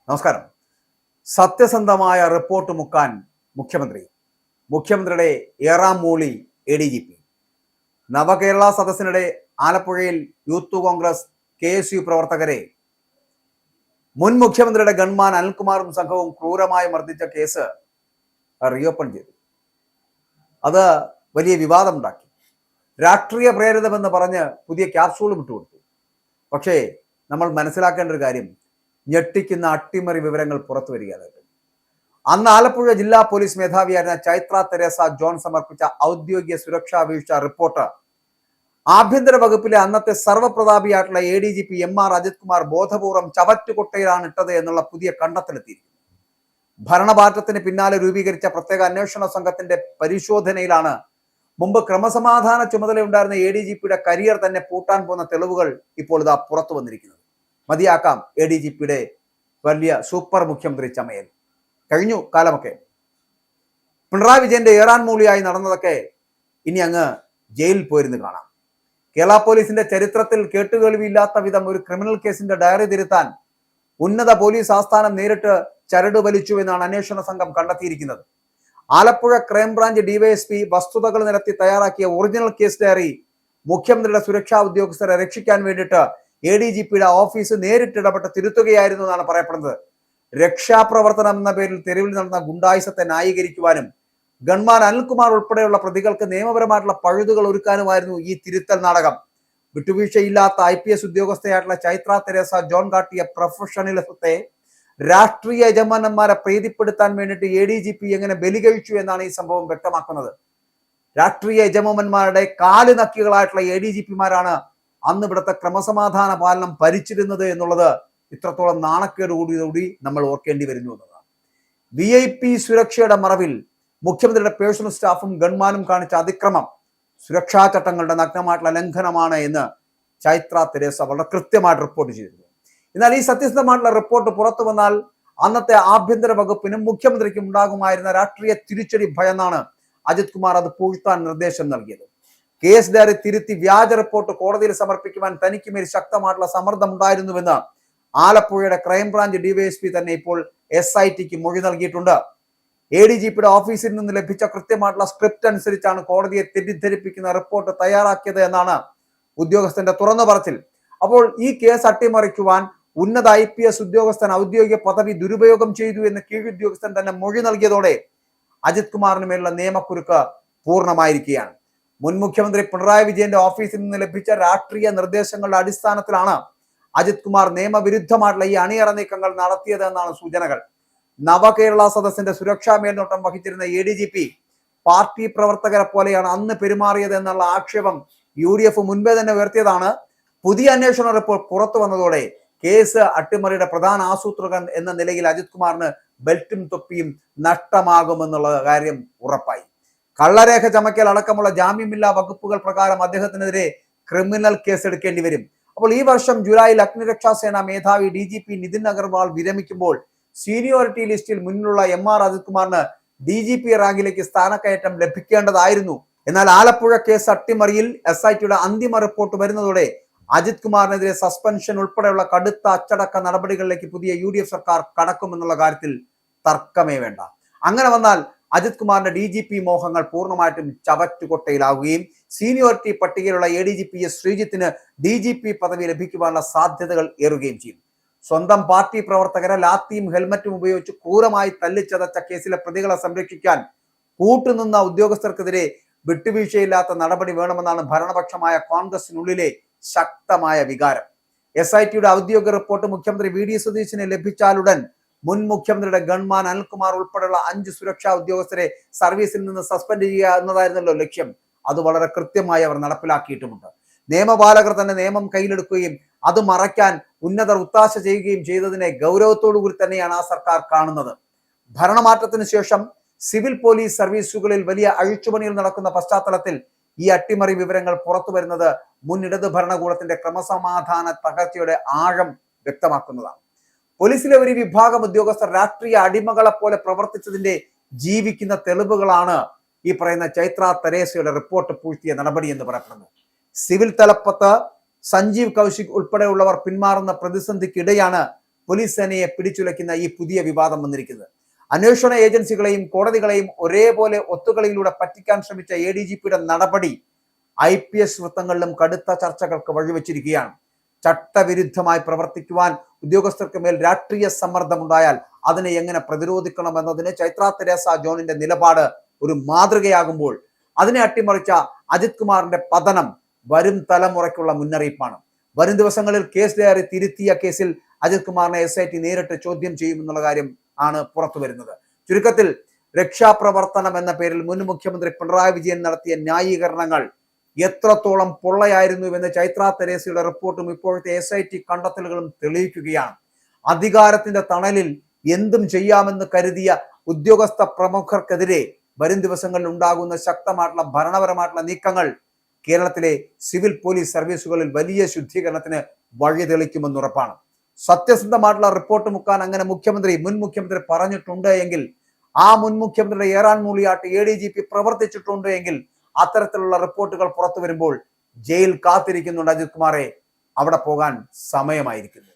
നമസ്കാരം. സത്യസന്ധമായ റിപ്പോർട്ട് മുക്കാൻ മുഖ്യമന്ത്രിയുടെ ഏറാം മൂളി ADGP. നവകേരള സദസ്സിനിടെ ആലപ്പുഴയിൽ യൂത്ത് കോൺഗ്രസ് KSU പ്രവർത്തകരെ മുൻ മുഖ്യമന്ത്രിയുടെ ഗൺമാൻ അനിൽകുമാറും സംഘവും ക്രൂരമായി മർദ്ദിച്ച കേസ് റീഓപ്പൺ ചെയ്തു. അത് വലിയ വിവാദമുണ്ടാക്കി. രാഷ്ട്രീയ പ്രേരിതമെന്ന് പറഞ്ഞ് പുതിയ ക്യാപ്സൂളും ഇട്ടുകൊടുത്തു. പക്ഷേ നമ്മൾ മനസ്സിലാക്കേണ്ട ഒരു കാര്യം, ഞെട്ടിക്കുന്ന അട്ടിമറി വിവരങ്ങൾ പുറത്തു വരികയാണ്. അന്ന് ആലപ്പുഴ ജില്ലാ പോലീസ് മേധാവിയായിരുന്ന ചൈത്ര തെരേസ ജോൺ സമർപ്പിച്ച ഔദ്യോഗിക സുരക്ഷാ വീഴ്ച റിപ്പോർട്ട് ആഭ്യന്തര വകുപ്പിലെ അന്നത്തെ സർവ്വപ്രതാപിയായിട്ടുള്ള ADGP MR അജിത് കുമാർ ബോധപൂർവം ചവറ്റുകൊട്ടയിലാണ് ഇട്ടത് എന്നുള്ള പുതിയ കണ്ടെത്തലെത്തിയിരിക്കുന്നു. ഭരണമാറ്റത്തിന് പിന്നാലെ രൂപീകരിച്ച പ്രത്യേക അന്വേഷണ സംഘത്തിന്റെ പരിശോധനയിലാണ് മുമ്പ് ക്രമസമാധാന ചുമതലയുണ്ടായിരുന്ന ADGPയുടെ കരിയർ തന്നെ പൂട്ടാൻ പോകുന്ന തെളിവുകൾ ഇപ്പോൾ ഇതാ പുറത്തു വന്നിരിക്കുന്നത്. മതിയാക്കാം ADGPയുടെ വലിയ സൂപ്പർ മുഖ്യമന്ത്രി ചമയൽ. കഴിഞ്ഞു കാലമൊക്കെ. പിണറായി വിജയന്റെ ഏറാൻ മൂളിയായി നടന്നതൊക്കെ ഇനി അങ്ങ് ജയിലിൽ പോയിരുന്നു കാണാം. കേരള പോലീസിന്റെ ചരിത്രത്തിൽ കേട്ടുകേൾവിയില്ലാത്ത വിധം ഒരു ക്രിമിനൽ കേസിന്റെ ഡയറി തിരുത്താൻ ഉന്നത പോലീസ് ആസ്ഥാനം നേരിട്ട് ചരട് വലിച്ചു എന്നാണ് അന്വേഷണ സംഘം കണ്ടെത്തിയിരിക്കുന്നത്. ആലപ്പുഴ ക്രൈംബ്രാഞ്ച് DYSP വസ്തുതകൾ നിരത്തി തയ്യാറാക്കിയ ഒറിജിനൽ കേസ് ഡയറി മുഖ്യമന്ത്രിയുടെ സുരക്ഷാ ഉദ്യോഗസ്ഥരെ രക്ഷിക്കാൻ വേണ്ടിയിട്ട് ADGPയുടെ ഓഫീസ് നേരിട്ടിടപെട്ട് തിരുത്തുകയായിരുന്നു എന്നാണ് പറയപ്പെടുന്നത്. രക്ഷാപ്രവർത്തനം എന്ന പേരിൽ തെരുവിൽ നടന്ന ഗുണ്ടായുസത്തെ ന്യായീകരിക്കുവാനും ഗൺമാൻ അനിൽകുമാർ ഉൾപ്പെടെയുള്ള പ്രതികൾക്ക് നിയമപരമായിട്ടുള്ള പഴുതുകൾ ഒരുക്കാനുമായിരുന്നു ഈ തിരുത്തൽ നാടകം. വിട്ടുവീഴ്ചയില്ലാത്ത IPS ഉദ്യോഗസ്ഥയായിട്ടുള്ള ചൈത്ര തെരേസ ജോൺ കാട്ടിയ പ്രൊഫഷണലിസത്തെ രാഷ്ട്രീയ യജമാനന്മാരെ പ്രീതിപ്പെടുത്താൻ വേണ്ടിയിട്ട് ADGP എങ്ങനെ ബലികഴിച്ചു എന്നാണ് ഈ സംഭവം വ്യക്തമാക്കുന്നത്. രാഷ്ട്രീയ യജമാനന്മാരുടെ കാല് നക്കികളായിട്ടുള്ള ADGPമാരാണ് അന്ന് ഇവിടുത്തെ ക്രമസമാധാന പാലനം ഭരിച്ചിരുന്നത് എന്നുള്ളത് ഇത്രത്തോളം നാണക്കേടുകൂടി നമ്മൾ ഓർക്കേണ്ടി വരുന്നു എന്നതാണ്. VIP സുരക്ഷയുടെ മറവിൽ മുഖ്യമന്ത്രിയുടെ പേഴ്സണൽ സ്റ്റാഫും ഗൺമാനും കാണിച്ച അതിക്രമം സുരക്ഷാ ചട്ടങ്ങളുടെ നഗ്നമായിട്ടുള്ള ലംഘനമാണ് എന്ന് ചൈത്ര തെരേസ വളരെ കൃത്യമായിട്ട് റിപ്പോർട്ട് ചെയ്തിരുന്നു. എന്നാൽ ഈ സത്യസന്ധമായിട്ടുള്ള റിപ്പോർട്ട് പുറത്തു വന്നാൽ അന്നത്തെ ആഭ്യന്തര വകുപ്പിനും മുഖ്യമന്ത്രിക്കും ഉണ്ടാകുമായിരുന്ന രാഷ്ട്രീയ തിരിച്ചടി ഭയന്നാണ് അജിത് കുമാർ അത് പൂഴ്ത്താൻ നിർദ്ദേശം നൽകിയത്. കേസ് ഡയറി തിരുത്തി വ്യാജ റിപ്പോർട്ട് കോടതിയിൽ സമർപ്പിക്കുവാൻ തനിക്ക് മേൽ ശക്തമായിട്ടുള്ള സമ്മർദ്ദം ഉണ്ടായിരുന്നുവെന്ന് ആലപ്പുഴയുടെ ക്രൈംബ്രാഞ്ച് DYSP തന്നെ ഇപ്പോൾ SITക്ക് മൊഴി നൽകിയിട്ടുണ്ട്. ADGPയുടെ ഓഫീസിൽ നിന്ന് ലഭിച്ച കൃത്യമായിട്ടുള്ള സ്ക്രിപ്റ്റ് അനുസരിച്ചാണ് കോടതിയെ തെറ്റിദ്ധരിപ്പിക്കുന്ന റിപ്പോർട്ട് തയ്യാറാക്കിയത് എന്നാണ് ഉദ്യോഗസ്ഥന്റെ തുറന്നു പറച്ചിൽ. അപ്പോൾ ഈ കേസ് അട്ടിമറിക്കുവാൻ ഉന്നത IPS ഉദ്യോഗസ്ഥൻ ഔദ്യോഗിക പദവി ദുരുപയോഗം ചെയ്തു എന്ന് കീഴുദ്യോഗസ്ഥൻ തന്നെ മൊഴി നൽകിയതോടെ അജിത് കുമാറിന് മേലുള്ള നിയമക്കുരുക്ക് പൂർണ്ണമായിരിക്കുകയാണ്. മുൻ മുഖ്യമന്ത്രി പിണറായി വിജയന്റെ ഓഫീസിൽ നിന്ന് ലഭിച്ച രാഷ്ട്രീയ നിർദ്ദേശങ്ങളുടെ അടിസ്ഥാനത്തിലാണ് അജിത് കുമാർ നിയമവിരുദ്ധമായിട്ടുള്ള ഈ അണിയറ നീക്കങ്ങൾ നടത്തിയത് എന്നാണ് സൂചനകൾ. നവകേരള സദസ്സിന്റെ സുരക്ഷാ മേൽനോട്ടം വഹിച്ചിരുന്ന ADGP പാർട്ടി പ്രവർത്തകരെ പോലെയാണ് അന്ന് പെരുമാറിയത് എന്നുള്ള ആക്ഷേപം UDF മുൻപേ തന്നെ ഉയർത്തിയതാണ്. പുതിയ അന്വേഷണ റിപ്പോർട്ട് പുറത്തു വന്നതോടെ കേസ് അട്ടിമറിയുടെ പ്രധാന ആസൂത്രകൻ എന്ന നിലയിൽ അജിത് കുമാറിന് ബെൽറ്റും തൊപ്പിയും നഷ്ടമാകുമെന്നുള്ള കാര്യം ഉറപ്പായി. കള്ളരേഖ ചമക്കൽ അടക്കമുള്ള ജാമ്യമില്ലാ വകുപ്പുകൾ പ്രകാരം അദ്ദേഹത്തിനെതിരെ ക്രിമിനൽ കേസ് എടുക്കേണ്ടി വരും. അപ്പോൾ ഈ വർഷം ജൂലൈയിൽ അഗ്നിരക്ഷാസേന മേധാവി DGP നിതിൻ അഗർവാൾ വിരമിക്കുമ്പോൾ സീനിയോറിറ്റി ലിസ്റ്റിൽ മുന്നിലുള്ള MR അജിത് കുമാറിന് DGP റാങ്കിലേക്ക് സ്ഥാനക്കയറ്റം ലഭിക്കേണ്ടതായിരുന്നു. എന്നാൽ ആലപ്പുഴ കേസ് അട്ടിമറിയിൽ SITയുടെ അന്തിമ റിപ്പോർട്ട് വരുന്നതോടെ അജിത് കുമാറിനെതിരെ സസ്പെൻഷൻ ഉൾപ്പെടെയുള്ള കടുത്ത അച്ചടക്ക നടപടികളിലേക്ക് പുതിയ UDF സർക്കാർ കടക്കുമെന്നുള്ള കാര്യത്തിൽ തർക്കമേ വേണ്ട. അങ്ങനെ വന്നാൽ അജിത് കുമാറിന്റെ DGP മോഹങ്ങൾ പൂർണ്ണമായിട്ടും ചവറ്റുകൊട്ടയിലാവുകയും സീനിയോറിറ്റി പട്ടികയിലുള്ള ADGP ശ്രീജിത്തിന് DGP പദവി ലഭിക്കുവാനുള്ള സാധ്യതകൾ ഏറുകയും ചെയ്യും. സ്വന്തം പാർട്ടി പ്രവർത്തകരെ ലാത്തിയും ഹെൽമറ്റും ഉപയോഗിച്ച് ക്രൂരമായി തല്ലിച്ചതച്ച കേസിലെ പ്രതികളെ സംരക്ഷിക്കാൻ കൂട്ടുനിന്ന ഉദ്യോഗസ്ഥർക്കെതിരെ വിട്ടുവീഴ്ചയില്ലാത്ത നടപടി വേണമെന്നാണ് ഭരണപക്ഷമായ കോൺഗ്രസിനുള്ളിലെ ശക്തമായ വികാരം. SITയുടെ ഔദ്യോഗിക റിപ്പോർട്ട് മുഖ്യമന്ത്രി VD സതീശന് ലഭിച്ചാലുടൻ മുൻ മുഖ്യമന്ത്രിയുടെ ഗൺമാൻ അനിൽകുമാർ ഉൾപ്പെടെയുള്ള 5 സുരക്ഷാ ഉദ്യോഗസ്ഥരെ സർവീസിൽ നിന്ന് സസ്പെൻഡ് ചെയ്യുക എന്നതായിരുന്നല്ലോ ലക്ഷ്യം. അത് വളരെ കൃത്യമായി അവർ നടപ്പിലാക്കിയിട്ടുമുണ്ട്. നിയമപാലകർ തന്നെ നിയമം കയ്യിലെടുക്കുകയും അത് മറയ്ക്കാൻ ഉന്നതർ ഒത്താശ ചെയ്യുകയും ചെയ്തതിനെ ഗൗരവത്തോടു കൂടി തന്നെയാണ് ആ സർക്കാർ കാണുന്നത്. ഭരണമാറ്റത്തിന് ശേഷം സിവിൽ പോലീസ് സർവീസുകളിൽ വലിയ അഴിച്ചുപണികൾ നടക്കുന്ന പശ്ചാത്തലത്തിൽ ഈ അട്ടിമറി വിവരങ്ങൾ പുറത്തു വരുന്നത് മുൻ ഇടത് ഭരണകൂടത്തിന്റെ ക്രമസമാധാന തകർച്ചയുടെ ആഴം വ്യക്തമാക്കുന്നതാണ്. പോലീസിലെ ഒരു വിഭാഗം ഉദ്യോഗസ്ഥർ രാഷ്ട്രീയ അടിമകളെ പോലെ പ്രവർത്തിച്ചതിന്റെ ജീവിക്കുന്ന തെളിവുകളാണ് ഈ പറയുന്ന ചൈത്ര തെരേസയുടെ റിപ്പോർട്ട് പൂഴ്ത്തിയ നടപടി എന്ന് പറയപ്പെടുന്നത്. സിവിൽ തലപ്പത്ത് സഞ്ജീവ് കൗശിക് ഉൾപ്പെടെയുള്ളവർ പിന്മാറുന്ന പ്രതിസന്ധിക്കിടെയാണ് പോലീസ് സേനയെ പിടിച്ചുലയ്ക്കുന്ന ഈ പുതിയ വിവാദം വന്നിരിക്കുന്നത്. അന്വേഷണ ഏജൻസികളെയും കോടതികളെയും ഒരേപോലെ ഒത്തുകളിയിലൂടെ പറ്റിക്കാൻ ശ്രമിച്ച ADGPയുടെ നടപടി IPS വൃത്തങ്ങളിലും കടുത്ത ചർച്ചകൾക്ക് വഴിവെച്ചിരിക്കുകയാണ്. ചട്ടവിരുദ്ധമായി പ്രവർത്തിക്കുവാൻ ഉദ്യോഗസ്ഥർക്ക് മേൽ രാഷ്ട്രീയ സമ്മർദ്ദമുണ്ടായാൽ അതിനെ എങ്ങനെ പ്രതിരോധിക്കണം എന്നതിന് ചൈത്ര തെരേസ ജോണിന്റെ നിലപാട് ഒരു മാതൃകയാകുമ്പോൾ അതിനെ അട്ടിമറിച്ച അജിത് കുമാറിന്റെ പതനം വരും തലമുറയ്ക്കുള്ള മുന്നറിയിപ്പാണ്. വരും ദിവസങ്ങളിൽ കേസ് ഡയറി തിരുത്തിയ കേസിൽ അജിത് കുമാറിനെ SIT നേരിട്ട് ചോദ്യം ചെയ്യുമെന്നുള്ള കാര്യം ആണ് പുറത്തു വരുന്നത്. ചുരുക്കത്തിൽ രക്ഷാപ്രവർത്തനം എന്ന പേരിൽ മുൻ മുഖ്യമന്ത്രി പിണറായി വിജയൻ നടത്തിയ ന്യായീകരണങ്ങൾ എത്രത്തോളം പൊള്ളയായിരുന്നുവെന്ന് ചൈത്ര തെരേസയുടെ റിപ്പോർട്ടും ഇപ്പോഴത്തെ SIT കണ്ടെത്തലുകളും തെളിയിക്കുകയാണ്. അധികാരത്തിന്റെ തണലിൽ എന്തും ചെയ്യാമെന്ന് കരുതിയ ഉദ്യോഗസ്ഥ പ്രമുഖർക്കെതിരെ വരും ദിവസങ്ങളിൽ ഉണ്ടാകുന്ന ശക്തമായിട്ടുള്ള ഭരണപരമായിട്ടുള്ള നീക്കങ്ങൾ കേരളത്തിലെ സിവിൽ പോലീസ് സർവീസുകളിൽ വലിയ ശുദ്ധീകരണത്തിന് വഴി തെളിക്കുമെന്ന് ഉറപ്പാണ്. സത്യസന്ധമായിട്ടുള്ള റിപ്പോർട്ട് മുക്കാൻ അങ്ങനെ മുൻ മുഖ്യമന്ത്രി പറഞ്ഞിട്ടുണ്ട് എങ്കിൽ, ആ മുൻ മുഖ്യമന്ത്രിയുടെ ഏറാൻ മൂളിയാട്ട് ADGP പ്രവർത്തിച്ചിട്ടുണ്ട് എങ്കിൽ, അത്തരത്തിലുള്ള റിപ്പോർട്ടുകൾ പുറത്തു വരുമ്പോൾ ജയിൽ കാത്തിരിക്കുന്നുണ്ട് അജിത് കുമാറെ. അവിടെ പോകാൻ സമയമായിരിക്കുന്നു.